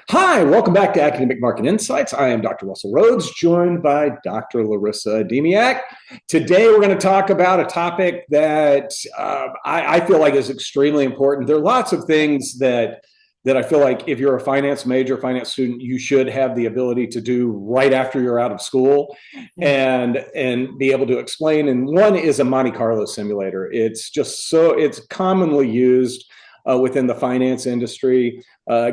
Hi, welcome back to Academic Market Insights. I am Dr. Russell Rhodes, joined by Dr. Larissa Adamiec. Today, we're going to talk about a topic that I feel like is extremely important. There are lots of things that I feel like if you're a finance major, finance student, you should have the ability to do right after you're out of school and be able to explain. And one is a Monte Carlo simulator. It's commonly used within the finance industry,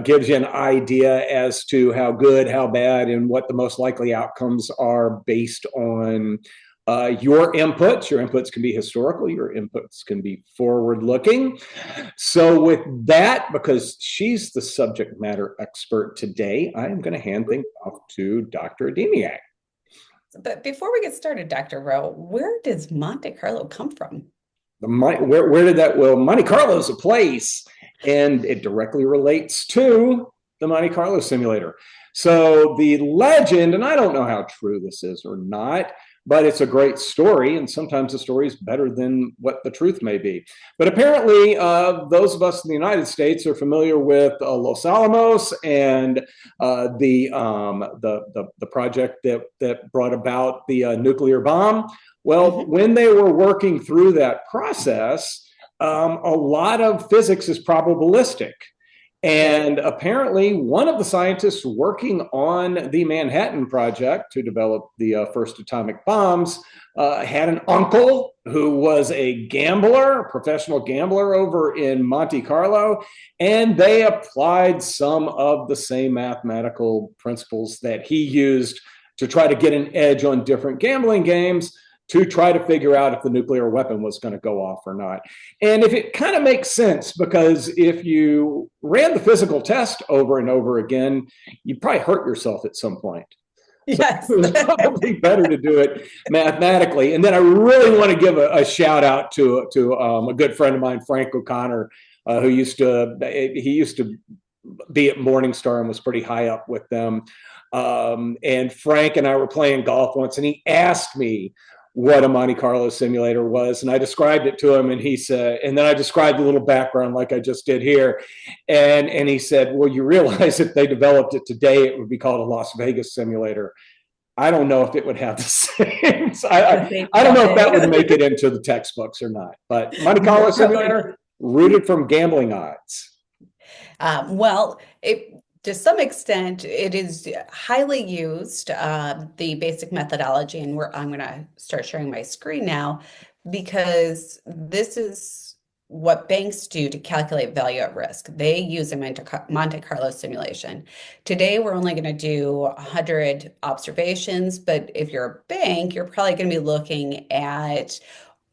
gives you an idea as to how good, how bad, and what the most likely outcomes are based on your inputs. Your inputs can be historical, your inputs can be forward looking. So, with that, because she's the subject matter expert today, I am going to hand things off to Dr. Adamiec. But before we get started, Dr. Rowe, where does Monte Carlo come from? Where did that? Well, Monte Carlo is a place, and it directly relates to the Monte Carlo simulator. So the legend, and I don't know how true this is or not, but it's a great story, and sometimes the story is better than what the truth may be. But apparently, those of us in the United States are familiar with Los Alamos and the project that brought about the nuclear bomb. Well, when they were working through that process, a lot of physics is probabilistic. And apparently, one of the scientists working on the Manhattan Project to develop the first atomic bombs had an uncle who was a gambler, a professional gambler over in Monte Carlo, and they applied some of the same mathematical principles that he used to try to get an edge on different gambling games to try to figure out if the nuclear weapon was going to go off or not. And if it kind of makes sense, because if you ran the physical test over and over again, you'd probably hurt yourself at some point. Yes. So it was probably better to do it mathematically. And then I really want to give a shout out to a good friend of mine, Frank O'Connor, who used to be at Morningstar and was pretty high up with them. And Frank and I were playing golf once, and he asked me what a Monte Carlo simulator was. And I described it to him, and he said, and then I described a little background like I just did here. And he said, well, you realize if they developed it today, it would be called a Las Vegas simulator. I don't know if it would have the same. I don't know if that would make it into the textbooks or not. But Monte Carlo simulator, rooted from gambling odds. Well, to some extent, it is highly used, the basic methodology, and I'm going to start sharing my screen now because this is what banks do to calculate value at risk. They use a Monte Carlo simulation. Today, we're only going to do 100 observations, but if you're a bank, you're probably going to be looking at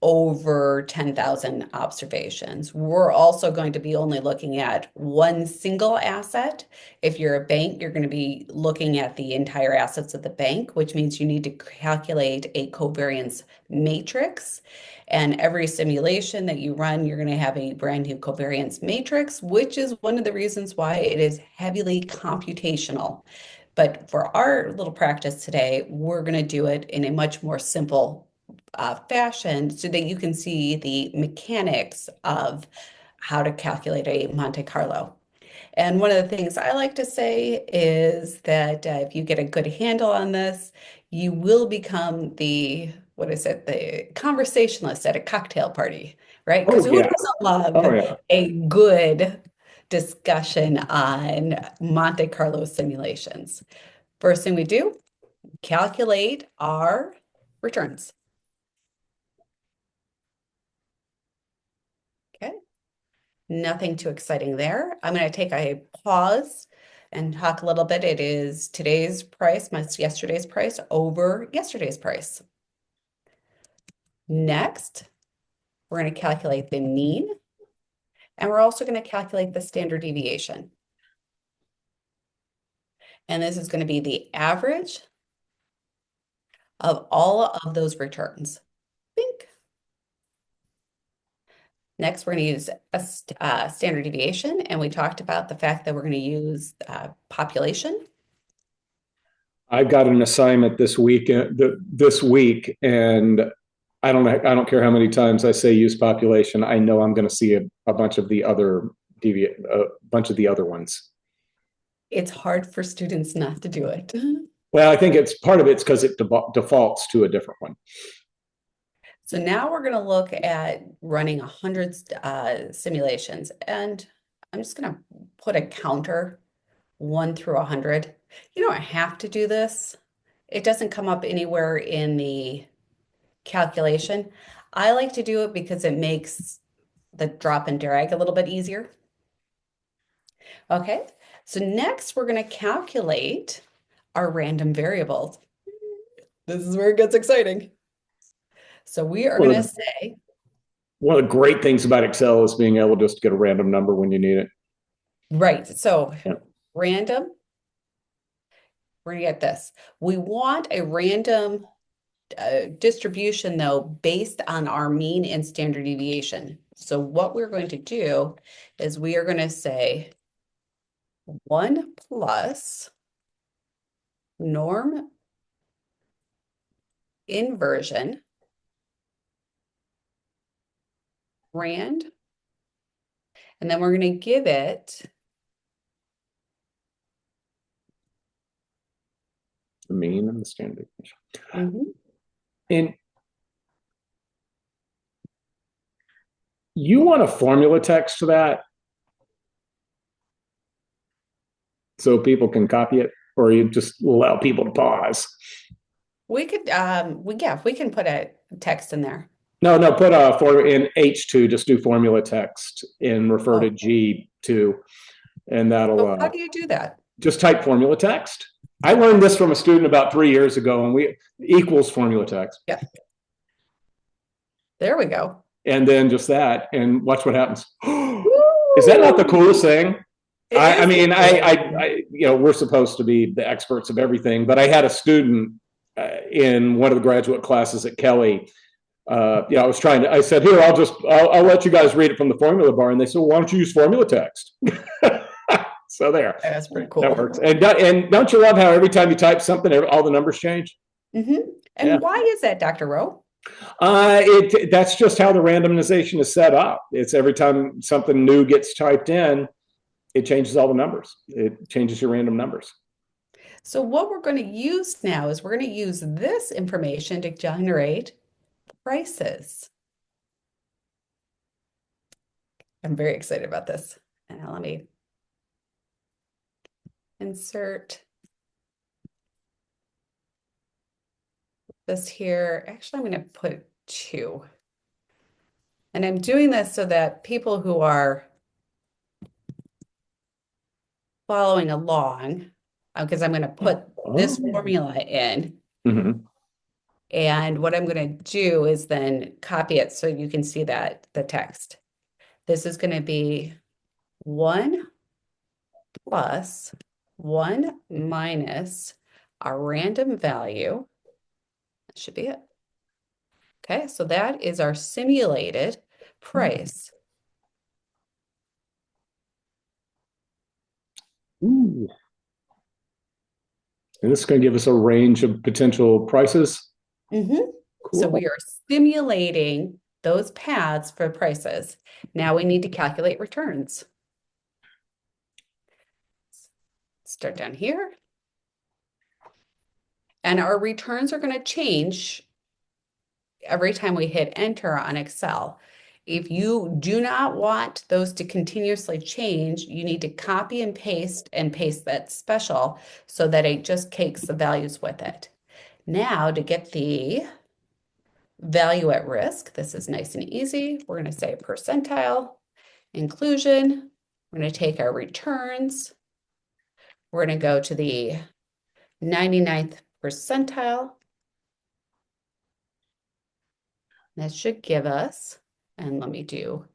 over 10,000 observations. We're also going to be only looking at one single asset. If you're a bank, you're going to be looking at the entire assets of the bank, which means you need to calculate a covariance matrix. And every simulation that you run, you're going to have a brand new covariance matrix, which is one of the reasons why it is heavily computational. But for our little practice today, we're going to do it in a much more simple fashion so that you can see the mechanics of how to calculate a Monte Carlo. And one of the things I like to say is that if you get a good handle on this, you will become the conversationalist at a cocktail party, right? Because who doesn't love a good discussion on Monte Carlo simulations? First thing we do, calculate our returns. Nothing too exciting there. I'm going to take a pause and talk a little bit. It is today's price minus yesterday's price over yesterday's price. Next, we're going to calculate the mean, and we're also going to calculate the standard deviation. And this is going to be the average of all of those returns. Bink. Next, we're going to use a standard deviation, and we talked about the fact that we're going to use population. I've got an assignment this week, and I don't care how many times I say use population. I know I'm going to see a bunch of the other ones. It's hard for students not to do it. Well, I think it's part of it's because it defaults to a different one. So now we're going to look at running 100 simulations, and I'm just going to put a counter 1 through 100. You don't have to do this. It doesn't come up anywhere in the calculation. I like to do it because it makes the drop and drag a little bit easier. Okay, so next we're going to calculate our random variables. This is where it gets exciting. So we are going to say, one of the great things about Excel is being able just to get a random number when you need it. right, so Yeah. random, we're going to get this. We want a random distribution though, based on our mean and standard deviation. So what we're going to do is we are going to say 1 plus norm inversion rand, and then we're going to give it The mean and the standard deviation. mhm. And you want a formula text to that so people can copy it, or you just allow people to pause? We could we can put a text in there. No, put a for in H2, just do formula text and refer to G2, and that'll So how do you do that? just type formula text. I learned this from a student about 3 years ago, and we equals formula text. Yeah. There we go. And then just that, and watch what happens. Is that not the coolest thing? I mean, you know, we're supposed to be the experts of everything, but I had a student in one of the graduate classes at Kelly. I was trying to, I said, here, I'll let you guys read it from the formula bar. And they said, well, why don't you use formula text? So there. That's pretty cool. That works. And don't you love how every time you type something, all the numbers change? Mm-hmm. And Yeah. why is that, Dr. Rowe? That's just how the randomization is set up. It's every time something new gets typed in, it changes all the numbers. It changes your random numbers. So what we're going to use now is we're going to use this information to generate prices. I'm very excited about this. And now let me insert this here. Actually, I'm going to put 2. And I'm doing this so that people who are following along, because I'm going to put this formula in. Mm-hmm. And what I'm going to do is then copy it so you can see that the text. This is going to be 1 plus 1 minus our random value. That should be it. Okay, so that is our simulated price. Ooh. And this is going to give us a range of potential prices. Mm-hmm. Cool. So we are simulating those paths for prices. Now we need to calculate returns. Start down here. And our returns are going to change every time we hit enter on Excel. If you do not want those to continuously change, you need to copy and paste that special so that it just takes the values with it. Now to get the value at risk, this is nice and easy. We're going to say percentile, inclusion. We're going to take our returns. We're going to go to the 99th percentile. That should give us, and let me do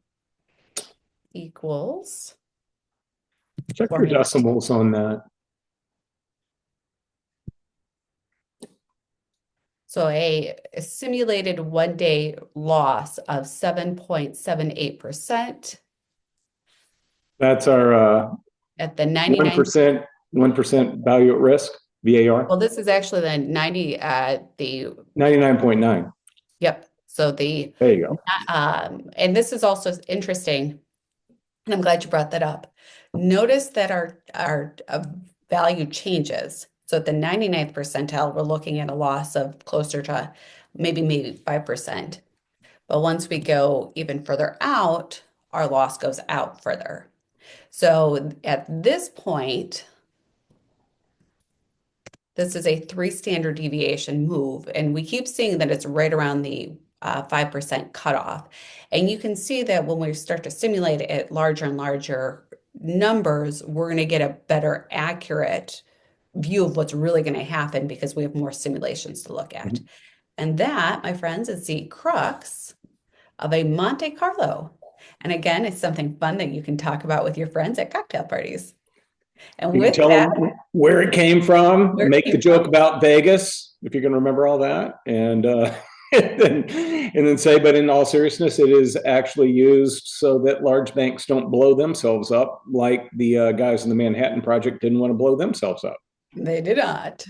equals. Check your decimals on that. So a simulated 1-day loss of 7.78%. That's our at the 99%. 1% value at risk, VAR. Well, this is actually the 99.9. Yep. So there you go. And this is also interesting, and I'm glad you brought that up. Notice that our value changes. So at the 99th percentile, we're looking at a loss of closer to maybe 5%. But once we go even further out, our loss goes out further. So at this point, this is a 3 standard deviation move, and we keep seeing that it's right around the 5% cutoff. And you can see that when we start to simulate it at larger and larger numbers, we're going to get a better accurate view of what's really going to happen because we have more simulations to look at. And that, my friends, is the crux of a Monte Carlo. And again, it's something fun that you can talk about with your friends at cocktail parties. And You can with tell that, them where it came from, where it make the came joke from. about Vegas, if you're going to remember all that. And then say, but in all seriousness, it is actually used so that large banks don't blow themselves up like the guys in the Manhattan Project didn't want to blow themselves up. They did not.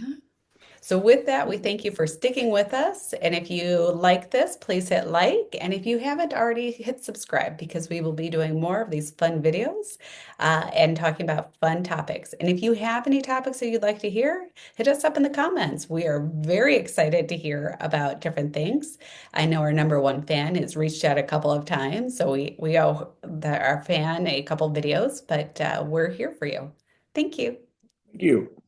So with that, we thank you for sticking with us. And if you like this, please hit like. And if you haven't already, hit subscribe because we will be doing more of these fun videos and talking about fun topics. And if you have any topics that you'd like to hear, hit us up in the comments. We are very excited to hear about different things. I know our number one fan has reached out a couple of times, so we owe our fan a couple videos, but we're here for you. Thank you. Thank you.